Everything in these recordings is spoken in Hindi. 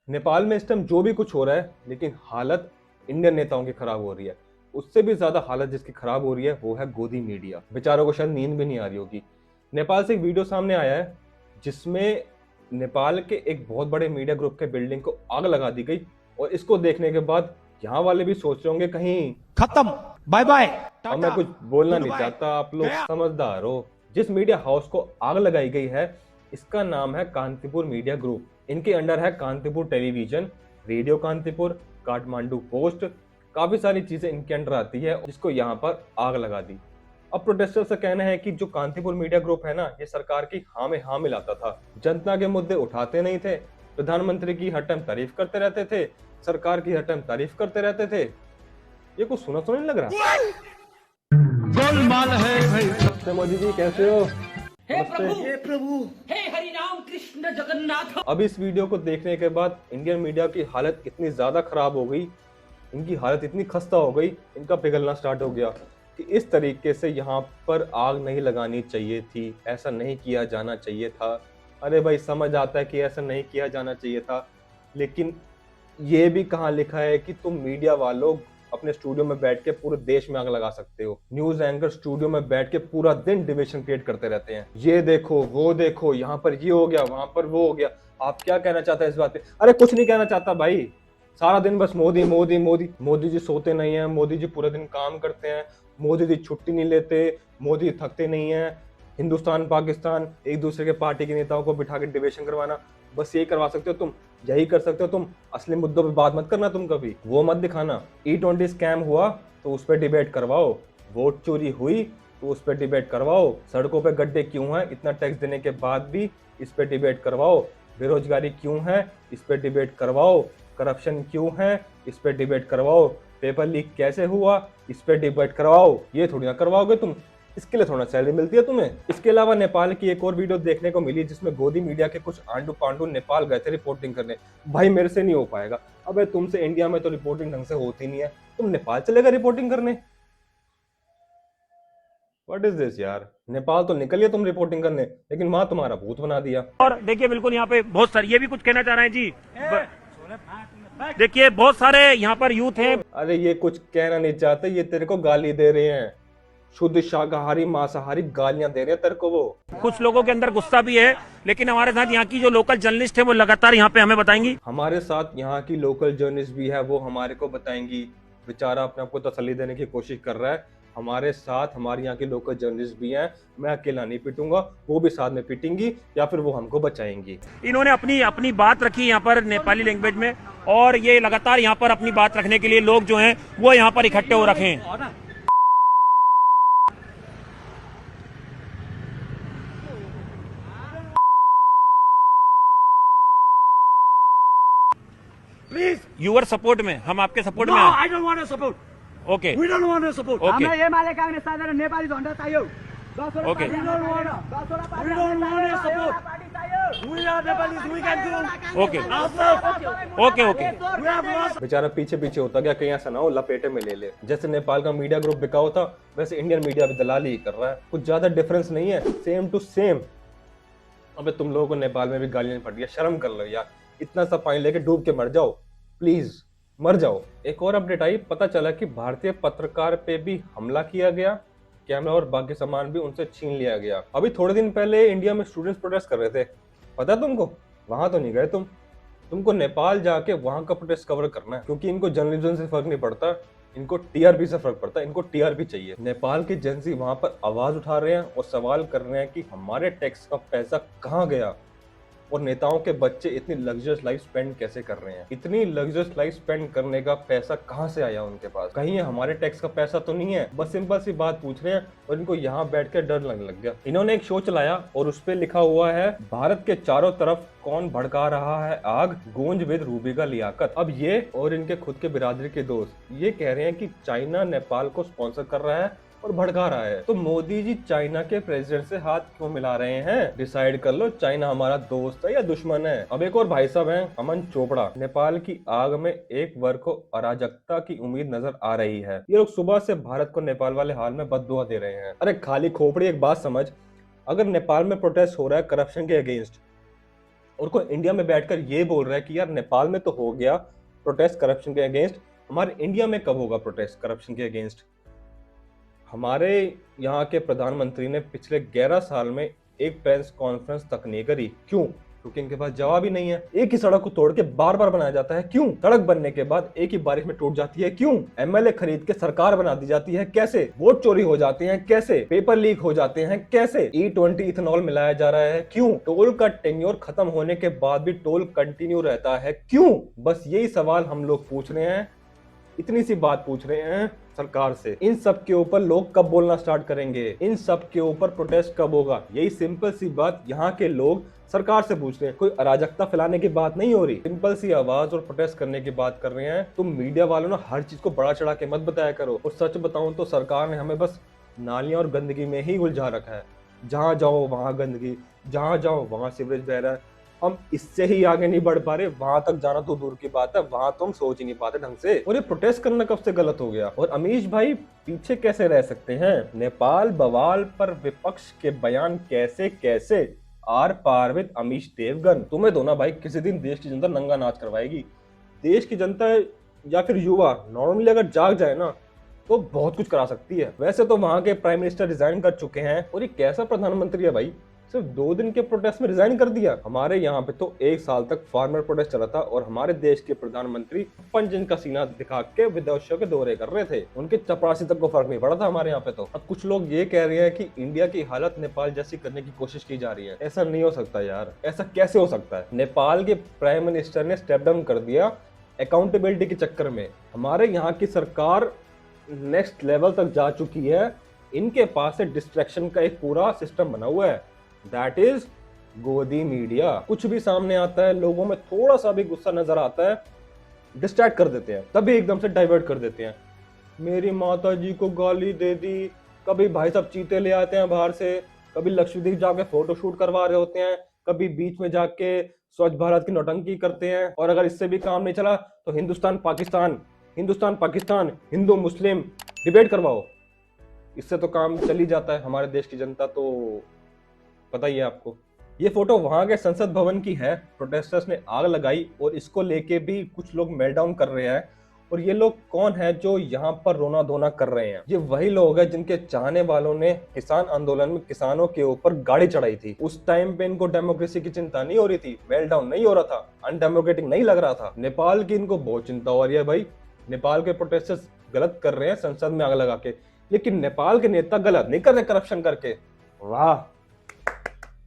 नेपाल में इस टाइम जो भी कुछ हो रहा है, लेकिन हालत इंडियन नेताओं की खराब हो रही है। उससे भी ज्यादा हालत जिसकी खराब हो रही है वो है गोदी मीडिया। बेचारों को शायद नींद भी नहीं आ रही होगी। नेपाल से एक वीडियो सामने आया है जिसमें नेपाल के एक बहुत बड़े मीडिया ग्रुप के बिल्डिंग को आग लगा दी गई, और इसको देखने के बाद यहाँ वाले भी सोच रहे होंगे कहीं खत्म, बाय बाय, अब मैं टाटा, कुछ बोलना गुड नहीं बाय, चाहता, आप लोग गया। समझदार हो। जिस मीडिया हाउस को आग लगाई गई है इसका नाम है कांतिपुर मीडिया ग्रुप। इनके अंडर है Kantipur television, radio Kantipur, Kathmandu post, काफी सारी चीजें इनके अंडर आती है, जिसको यहाँ पर आग लगा दी। अब प्रोटेस्टर्स का कहना है कि जो कांतिपुर मीडिया ग्रुप है ना, ये सरकार की हाँ में हाँ मिलाता था, जनता के मुद्दे उठाते नहीं थे, प्रधानमंत्री की हर टाइम तारीफ करते रहते थे, सरकार की हर टाइम तारीफ करते रहते थे। ये कुछ सुना सुना नहीं लग रहा? गोलमाल है भाई। नमस्ते मोदी जी, कैसे हो? हे नमस्ते। प्रभु हे हरि राम कृष्ण जगन्नाथ। अब इस वीडियो को देखने के बाद इंडियन मीडिया की हालत इतनी ज्यादा खराब हो गई, इनकी हालत इतनी खस्ता हो गई, इनका पिघलना स्टार्ट हो गया कि इस तरीके से यहाँ पर आग नहीं लगानी चाहिए थी, ऐसा नहीं किया जाना चाहिए था। अरे भाई, समझ आता है कि ऐसा नहीं किया जाना चाहिए था, लेकिन ये भी कहाँ लिखा है कि तुम मीडिया वालों अपने स्टूडियो में बैठ के पूरे देश में आग लगा सकते हो। न्यूज एंकर स्टूडियो में बैठ के पूरा दिन डिविजन क्रिएट करते रहते हैं, ये देखो वो देखो, यहाँ पर ये हो गया, वहां पर वो हो गया। आप क्या कहना चाहते हैं इस बात पे? अरे कुछ नहीं कहना चाहता भाई, सारा दिन बस मोदी मोदी मोदी। मोदी जी सोते नहीं है, मोदी जी पूरे दिन काम करते हैं, मोदी जी छुट्टी नहीं लेते, मोदी थकते नहीं है। हिंदुस्तान पाकिस्तान एक दूसरे के पार्टी के नेताओं को बिठा के डिबेशन करवाना, बस यही करवा सकते हो तुम, यही कर सकते हो तुम। असली मुद्दों पे बात मत करना, तुम कभी वो मत दिखाना। E20 स्कैम हुआ तो उस पर डिबेट करवाओ, वोट चोरी हुई तो उस पर डिबेट करवाओ, सड़कों पे गड्ढे क्यों हैं इतना टैक्स देने के बाद भी इस पे डिबेट करवाओ, बेरोजगारी क्यों है इस पे डिबेट करवाओ, करप्शन क्यों है इस पे डिबेट करवाओ, पेपर लीक कैसे हुआ इस पे डिबेट करवाओ। ये थोड़ी ना करवाओगे तुम, इसके लिए थोड़ा सैलरी मिलती है तुम्हें। इसके अलावा नेपाल की एक और वीडियो देखने को मिली जिसमें गोदी मीडिया के कुछ आंडू पांडू नेपाल गए थे रिपोर्टिंग करने। भाई मेरे से नहीं हो पाएगा, अबे तुमसे इंडिया में तो रिपोर्टिंग ढंग से होती नहीं है, तुम नेपाल चलेगा रिपोर्टिंग करने? व्हाट इज दिस यार, नेपाल तो निकलिए तुम रिपोर्टिंग करने, लेकिन माँ तुम्हारा भूत बना दिया। और देखिए बिल्कुल यहाँ पे बहुत सारे, ये भी कुछ कहना चाह रहे हैं जी। देखिए बहुत सारे यहाँ पर यूथ हैं। अरे ये कुछ कहना नहीं चाहते, ये तेरे को गाली दे रहे हैं, शुद्ध शाकाहारी मांसाहारी गालियां दे रहे हैं तेरे को वो। कुछ लोगों के अंदर गुस्सा भी है, लेकिन हमारे साथ यहाँ की जो लोकल जर्नलिस्ट है वो लगातार यहाँ पे हमें बताएंगी। हमारे साथ यहाँ की लोकल जर्नलिस्ट भी है, वो हमारे को बताएंगी। बेचारा अपने आप को तसल्ली देने की कोशिश कर रहा है। हमारे साथ हमारे यहाँ की लोकल जर्नलिस्ट भी हैं, मैं अकेला नहीं पिटूंगा, वो भी साथ में पिटेंगी या फिर वो हमको बचाएंगी। इन्होंने अपनी अपनी बात रखी यहाँ पर नेपाली लैंग्वेज में, और ये लगातार यहाँ पर अपनी बात रखने के लिए लोग जो हैं वो यहाँ पर इकट्ठे हो रखे हैं। प्लीज, यूर सपोर्ट में, हम आपके सपोर्ट नो में हैं। I don't want support, okay we don't want support, okay हामीलाई एमाले कांग्रेस साझा नेपाली झण्डा चाहियो। Okay we don't want support, we are Nepalese, we can do okay ourselves, okay okay we have lost। बेचारा पीछे पीछे होता गया, कहीं ऐसा ना हो लपेटे में ले ले। जैसे नेपाल का मीडिया ग्रुप बिका होता, वैसे इंडियन मीडिया भी दलाली ही कर रहा है, कुछ ज्यादा डिफरेंस नहीं है, सेम टू सेम। अबे तुम लोगों को नेपाल में भी गालियां पड़ गया, शर्म कर लो यार, इतना सा पानी लेके डूब के मर जाओ, प्लीज मर जाओ। एक और अपडेट आई, पता चला कि भारतीय पत्रकार पे भी हमला किया गया, कैमरा और बाकी सामान भी उनसे छीन लिया गया। अभी थोड़े दिन पहले इंडिया में स्टूडेंट्स प्रोटेस्ट कर रहे थे, पता है तुमको? वहां तो नहीं गए तुमको नेपाल जाके वहां का प्रोटेस्ट कवर करना है, क्योंकि इनको जर्नलिज्म से फर्क नहीं पड़ता, इनको टीआरपी से फर्क पड़ता है, इनको टीआरपी चाहिए। नेपाल के एजेंसी वहां पर आवाज उठा रहे हैं और सवाल कर रहे हैं कि हमारे टैक्स का पैसा कहाँ गया, और नेताओं के बच्चे इतनी लग्जरियस लाइफ स्पेंड कैसे कर रहे हैं, इतनी लग्जरियस लाइफ स्पेंड करने का पैसा कहां से आया उनके पास, कहीं ये हमारे टैक्स का पैसा तो नहीं है? बस सिंपल सी बात पूछ रहे हैं और इनको यहाँ बैठ के डर लगने लग गया। इन्होंने एक शो चलाया और उस पर लिखा हुआ है, भारत के चारों तरफ कौन भड़का रहा है आग, गूंज विद रूबी का लियाकत। अब ये और इनके खुद के बिरादरी के दोस्त ये कह रहे हैं कि चाइना नेपाल को स्पॉन्सर कर रहा है और भड़का रहा है, तो मोदी जी चाइना के प्रेसिडेंट से हाथ क्यों मिला रहे हैं? डिसाइड कर लो, चाइना हमारा दोस्त है या दुश्मन है। अब एक और भाई साहब हैं, अमन चोपड़ा, नेपाल की आग में एक वर्ग को अराजकता की उम्मीद नजर आ रही है। ये लोग सुबह से भारत को नेपाल वाले हाल में बद्दुआ दे रहे हैं। अरे खाली खोपड़ी, एक बात समझ, अगर नेपाल में प्रोटेस्ट हो रहा है करप्शन के अगेंस्ट, और कोई इंडिया में बैठकर ये बोल रहा है कि यार नेपाल में तो हो गया प्रोटेस्ट करप्शन के अगेंस्ट, हमारे इंडिया में कब होगा प्रोटेस्ट करप्शन के अगेंस्ट? हमारे यहाँ के प्रधानमंत्री ने पिछले 11 साल में एक प्रेस कॉन्फ्रेंस तक नहीं करी। क्यों? क्योंकि इनके पास जवाब ही नहीं है। एक ही सड़क को तोड़ के बार बार बनाया जाता है, क्यों? सड़क बनने के बाद एक ही बारिश में टूट जाती है, क्यों? एमएलए खरीद के सरकार बना दी जाती है, कैसे? वोट चोरी हो जाते हैं, कैसे? पेपर लीक हो जाते हैं, कैसे? E20 इथेनॉल मिलाया जा रहा है, क्यों? टोल का टेन्योर खत्म होने के बाद भी टोल कंटिन्यू रहता है, क्यों? बस यही सवाल हम लोग पूछ रहे हैं, इतनी सी बात पूछ रहे हैं सरकार से। इन सब के ऊपर लोग कब बोलना स्टार्ट करेंगे? इन सब के ऊपर प्रोटेस्ट कब होगा? यही सिंपल सी बात यहाँ के लोग सरकार से पूछ रहे हैं। कोई अराजकता फैलाने की बात नहीं हो रही, सिंपल सी आवाज और प्रोटेस्ट करने की बात कर रहे हैं। तुम मीडिया वालों ना हर चीज को बड़ा चढ़ा के मत बताया करो। और सच बताऊं तो सरकार ने हमें बस नालियां और गंदगी में ही उलझा रखा है। जहां जाओ वहां गंदगी, जहां जाओ वहां सीवरेज बह रहा है। हम इससे ही आगे नहीं बढ़ पा रहे, वहां तक जाना तो दूर की बात है, वहां तो हम सोच ही नहीं पाते ढंग से। और ये प्रोटेस्ट करना कब से गलत हो गया? और अमीश भाई पीछे कैसे रह सकते हैं? नेपाल बवाल पर विपक्ष के बयान कैसे कैसे आर पार विद अमीश देवगन। तुम्हें दो ना भाई, किसी दिन देश की जनता नंगा नाच करवाएगी। देश की जनता या फिर युवा नॉर्मली अगर जाग जाए ना तो बहुत कुछ करा सकती है। वैसे तो वहां के प्राइम मिनिस्टर रिजाइन कर चुके हैं, और ये कैसा प्रधानमंत्री है भाई, सिर्फ 2 दिन के प्रोटेस्ट में रिजाइन कर दिया। हमारे यहाँ पे तो 1 साल तक फार्मर प्रोटेस्ट चला था, और हमारे देश के प्रधानमंत्री 5 दिन का सीना दिखा के विदेशों के दौरे कर रहे थे। उनके चपरासी तक को फर्क नहीं पड़ा था हमारे यहाँ पे तो। अब कुछ लोग ये कह रहे हैं कि इंडिया की हालत नेपाल जैसी करने की कोशिश की जा रही है। ऐसा नहीं हो सकता यार, ऐसा कैसे हो सकता है? नेपाल के प्राइम मिनिस्टर ने स्टेप डाउन कर दिया अकाउंटेबिलिटी के चक्कर में। हमारे यहाँ की सरकार नेक्स्ट लेवल तक जा चुकी है। इनके पास से डिस्ट्रैक्शन का एक पूरा सिस्टम बना हुआ है, दैट इज गोदी मीडिया। कुछ भी सामने आता है, लोगों में थोड़ा सा भी गुस्सा नजर आता है, डिस्ट्रैक्ट कर देते हैं, तभी एकदम से डाइवर्ट कर देते हैं। मेरी माता जी को गाली दे दी, कभी भाई साहब चीते ले आते हैं बाहर से, कभी लक्षद्वीप जाके फोटो शूट करवा रहे होते हैं, कभी बीच में जाके स्वच्छ भारत की नौटंकी करते हैं। और अगर इससे भी काम नहीं चला तो हिंदुस्तान पाकिस्तान, हिंदुस्तान पाकिस्तान, हिंदू मुस्लिम डिबेट करवाओ। इससे तो काम चल ही जाता है। हमारे देश की जनता तो पता ही है आपको। ये फोटो वहां के संसद भवन की है। प्रोटेस्टर्स ने आग लगाई और इसको लेके भी कुछ लोग मेल्टडाउन कर रहे हैं। और ये लोग कौन है जो यहाँ पर रोना धोना कर रहे हैं? ये वही लोग हैं जिनके चाहने वालों ने किसान आंदोलन में किसानों के ऊपर गाड़ी चढ़ाई थी। उस टाइम पे इनको डेमोक्रेसी की चिंता नहीं हो रही थी, मेल्टडाउन नहीं हो रहा था, अनडेमोक्रेटिक नहीं लग रहा था। नेपाल की इनको बहुत चिंता हो रही है भाई। नेपाल के प्रोटेस्टर्स गलत कर रहे हैं संसद में आग लगा के, लेकिन नेपाल के नेता गलत नहीं कर रहे करप्शन करके। वाह,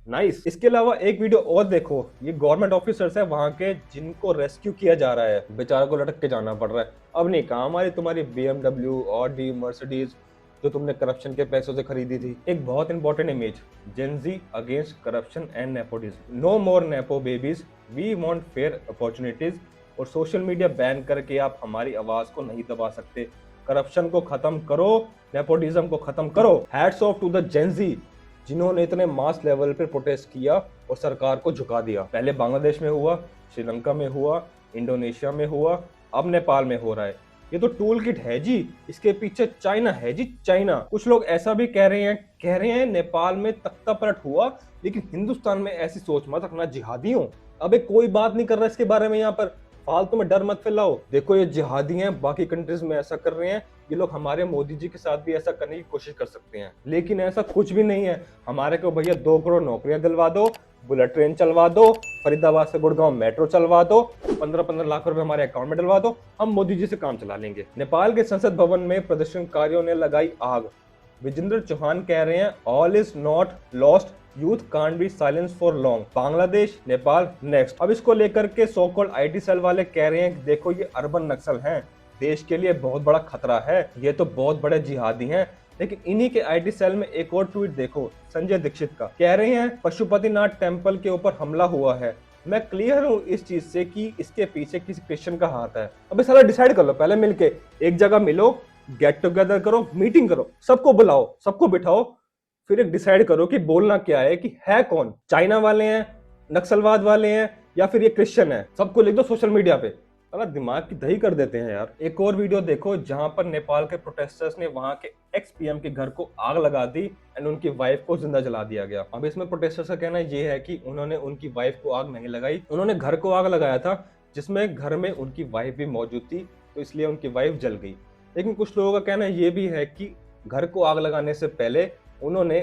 नाइस। इसके अलावा एक वीडियो और देखो, ये गवर्नमेंट ऑफिसर्स है वहां के जिनको रेस्क्यू किया जा रहा है, बेचारों को लटक के जाना पड़ रहा है। अब नहीं कहा हमारी तुम्हारी BMW, ऑडी, मर्सिडीज जो तुमने करप्शन के पैसों से खरीदी थी। एक बहुत important image, gen Z against corruption and nepotism, no more nepo babies, we want fair opportunities. और सोशल मीडिया बैन करके आप हमारी आवाज को नहीं दबा सकते। करप्शन को खत्म करो, नेपोटिज्म को खत्म करो। हैट्स ऑफ टू द जेन ज़ी जिन्होंने इतने मास लेवल पे प्रोटेस्ट किया और सरकार को झुका दिया। पहले बांग्लादेश में हुआ, श्रीलंका में हुआ, इंडोनेशिया में हुआ, अब नेपाल में हो रहा है। ये तो टूल किट है जी, इसके पीछे चाइना है जी, चाइना। कुछ लोग ऐसा भी कह रहे हैं नेपाल में तख्ता पलट हुआ, लेकिन हिंदुस्तान में ऐसी सोच मत रखना जिहादियों। अबे कोई बात नहीं कर रहा इसके बारे में, यहाँ पर फालतू में डर मत फैलाओ। देखो ये जिहादी हैं, बाकी कंट्रीज में ऐसा कर रहे हैं, ये लोग हमारे मोदी जी के साथ भी ऐसा करने की कोशिश कर सकते हैं, लेकिन ऐसा कुछ भी नहीं है। हमारे को भैया 2 करोड़ नौकरियां दिलवा दो, बुलेट ट्रेन चलवा दो, फरीदाबाद से गुड़गांव मेट्रो चलवा दो, 15-15 लाख रुपए हमारे अकाउंट में डलवा दो, हम मोदी जी से काम चला लेंगे। नेपाल के संसद भवन में प्रदर्शनकारियों ने लगाई आग। विजेंद्र चौहान कह रहे हैं all is not lost, youth can't be silence for long, Bangladesh Nepal next. अब इसको लेकर के सो कॉल्ड IT सेल वाले कह रहे हैं देखो ये अर्बन नक्सल हैं, देश के लिए बहुत बड़ा खतरा है, ये तो बहुत बड़े जिहादी हैं। लेकिन इन्हीं के IT सेल में एक और ट्वीट देखो संजय दीक्षित का, कह रहे हैं पशुपतिनाथ टेम्पल के ऊपर हमला हुआ है, मैं क्लियर हूँ इस चीज से कि इसके पीछे किसी क्रिश्चियन का हाथ है। अब सारा डिसाइड कर लो, पहले मिलके एक जगह मिलो, गेट टुगेदर करो, मीटिंग करो, सबको बुलाओ, सबको बिठाओ, फिर एक डिसाइड करो कि बोलना क्या है, कि है कौन, चाइना वाले हैं, नक्सलवाद वाले हैं, या फिर ये क्रिश्चियन है। सबको लिख दो सोशल मीडिया पे, साला दिमाग की दही कर देते हैं यार। एक और वीडियो देखो जहां पर नेपाल के प्रोटेस्टर्स ने वहां के एक्स पीएम के घर को आग लगा दी एंड उनकी वाइफ को जिंदा जला दिया गया। अब इसमें प्रोटेस्टर्स का कहना ये है कि उन्होंने उनकी वाइफ को आग नहीं लगाई, उन्होंने घर को आग लगाया था जिसमें घर में उनकी वाइफ भी मौजूद थी, तो इसलिए उनकी वाइफ जल गई। लेकिन कुछ लोगों का कहना ये भी है कि घर को आग लगाने से पहले उन्होंने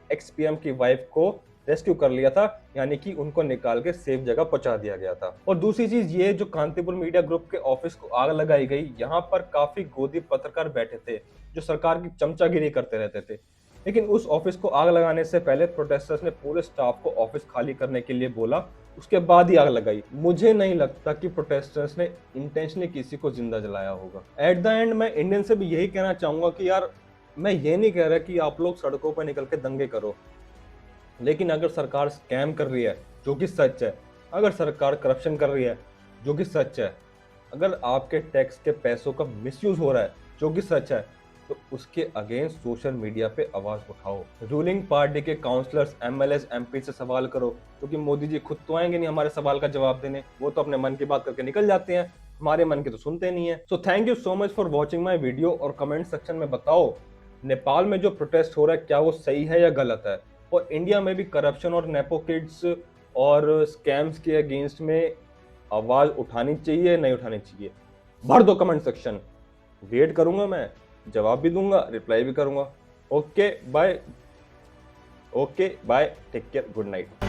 एक्स पीएम की वाइफ को रेस्क्यू कर लिया था, यानी कि उनको निकाल के सेफ जगह पहुंचा दिया गया था। और दूसरी चीज ये, जो कांतिपुर मीडिया ग्रुप के ऑफिस को आग लगाई गई, यहाँ पर काफी गोदी पत्रकार बैठे थे जो सरकार की चमचागिरी करते रहते थे। लेकिन उस ऑफिस को आग लगाने से पहले प्रोटेस्टर्स ने पूरे स्टाफ को ऑफिस खाली करने के लिए बोला, उसके बाद ही आग लगाई। मुझे नहीं लगता कि प्रोटेस्टर्स ने इंटेंशनली किसी को जिंदा जलाया होगा। एट द एंड मैं इंडियन से भी यही कहना चाहूंगा कि यार, मैं ये नहीं कह रहा कि आप लोग सड़कों पर निकल के दंगे करो, लेकिन अगर सरकार स्कैम कर रही है जो कि सच है, अगर सरकार करप्शन कर रही है जो कि सच है, अगर आपके टैक्स के पैसों का मिसयूज हो रहा है जो कि सच है, तो उसके अगेंस्ट सोशल मीडिया पे आवाज उठाओ। रूलिंग पार्टी के काउंसलर्स, एमएलएस, एमपी से सवाल करो, क्योंकि मोदी जी खुद तो आएंगे नहीं हमारे सवाल का जवाब देने, वो तो अपने मन की बात करके निकल जाते हैं, हमारे मन की तो सुनते नहीं है। So thank you so much for watching my video, और कमेंट सेक्शन में बताओ नेपाल में जो प्रोटेस्ट हो रहा है क्या वो सही है या गलत है, और इंडिया में भी करप्शन और नेपो किड्स और स्कैम्स के अगेंस्ट में आवाज उठानी चाहिए नहीं उठानी चाहिए। भर दो कमेंट सेक्शन, वेट करूंगा मैं, जवाब भी दूंगा, रिप्लाई भी करूंगा। Okay bye, take care, good night.